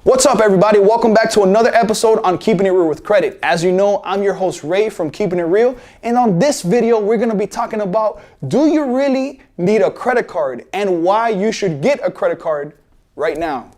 What's up, everybody? Welcome back to another episode on Keeping It Real with Credit. As you know, I'm your host Ray from Keeping It Real, and on this video we're going to be talking about, do you really need a credit card and why you should get a credit card right now.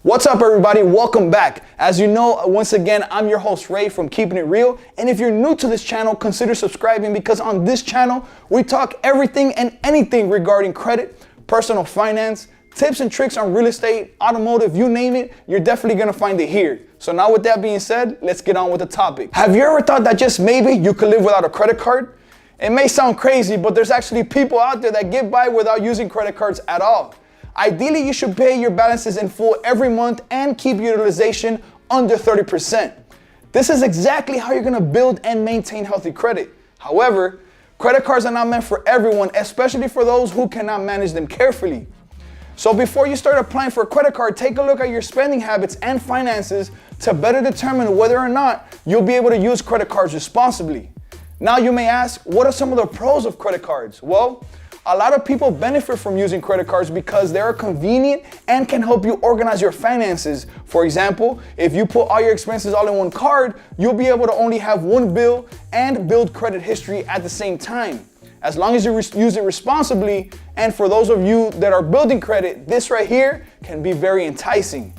What's up, everybody? Welcome back. As you know, once again, I'm your host Ray from Keeping It Real, and if you're new to this channel, consider subscribing because on this channel we talk everything and anything regarding credit, personal finance, tips and tricks on real estate, automotive, you name it, you're definitely gonna find it here. So now with that being said, let's get on with the topic. Have you ever thought that just maybe you could live without a credit card? It may sound crazy, but there's actually people out there that get by without using credit cards at all. Ideally, you should pay your balances in full every month and keep utilization under 30%. This is exactly how you're gonna build and maintain healthy credit. However, credit cards are not meant for everyone, especially for those who cannot manage them carefully. So before you start applying for a credit card, take a look at your spending habits and finances to better determine whether or not you'll be able to use credit cards responsibly. Now you may ask, what are some of the pros of credit cards? Well, a lot of people benefit from using credit cards because they are convenient and can help you organize your finances. For example, if you put all your expenses all in one card, you'll be able to only have one bill and build credit history at the same time. As long as you use it responsibly, and for those of you that are building credit, this right here can be very enticing.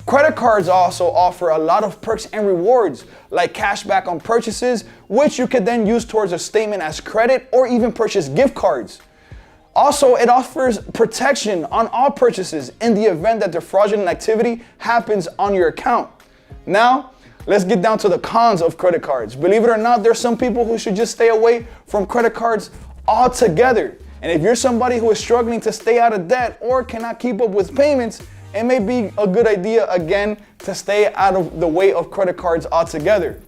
Credit cards also offer a lot of perks and rewards, like cash back on purchases, which you could then use towards a statement as credit or even purchase gift cards. Also, it offers protection on all purchases in the event that the fraudulent activity happens on your account. Now, let's get down to the cons of credit cards. Believe it or not, there's some people who should just stay away from credit cards altogether. And if you're somebody who is struggling to stay out of debt or cannot keep up with payments, it may be a good idea, again, to stay out of the way of credit cards altogether.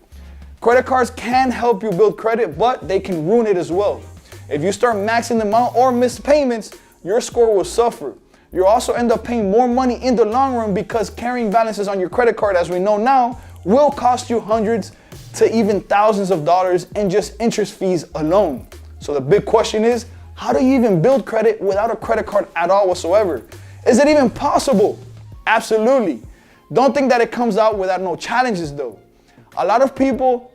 Credit cards can help you build credit, but they can ruin it as well. If you start maxing them out or miss payments, your score will suffer. You'll also end up paying more money in the long run because carrying balances on your credit card, as we know now, will cost you hundreds to even thousands of dollars in just interest fees alone. So the big question is, how do you even build credit without a credit card at all whatsoever? Is it even possible? Absolutely. Don't think that it comes out without no challenges though. A lot of people,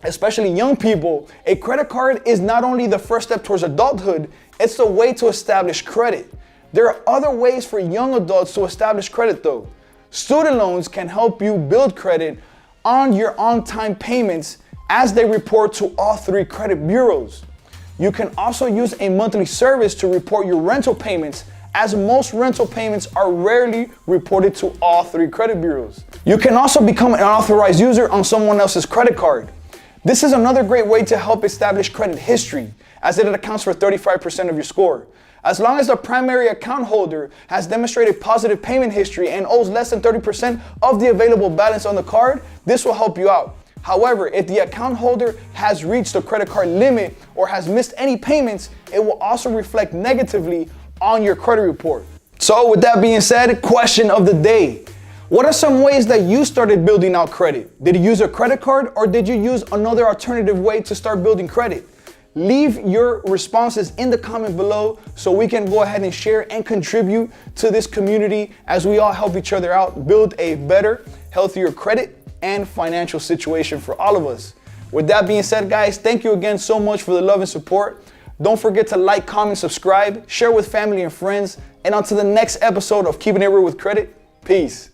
especially young people, a credit card is not only the first step towards adulthood, it's the way to establish credit. There are other ways for young adults to establish credit though. Student loans can help you build credit on your on-time payments as they report to all three credit bureaus. You can also use a monthly service to report your rental payments, as most rental payments are rarely reported to all three credit bureaus. You can also become an authorized user on someone else's credit card. This is another great way to help establish credit history, as it accounts for 35% of your score. As long as the primary account holder has demonstrated positive payment history and owes less than 30% of the available balance on the card, this will help you out. However, if the account holder has reached the credit card limit or has missed any payments, it will also reflect negatively on your credit report. So with that being said, question of the day. What are some ways that you started building out credit? Did you use a credit card or did you use another alternative way to start building credit? Leave your responses in the comment below so we can go ahead and share and contribute to this community as we all help each other out, build a better, healthier credit and financial situation for all of us. With that being said, guys, thank you again so much for the love and support. Don't forget to like, comment, subscribe, share with family and friends, and on to the next episode of Keeping It Real with Credit. Peace.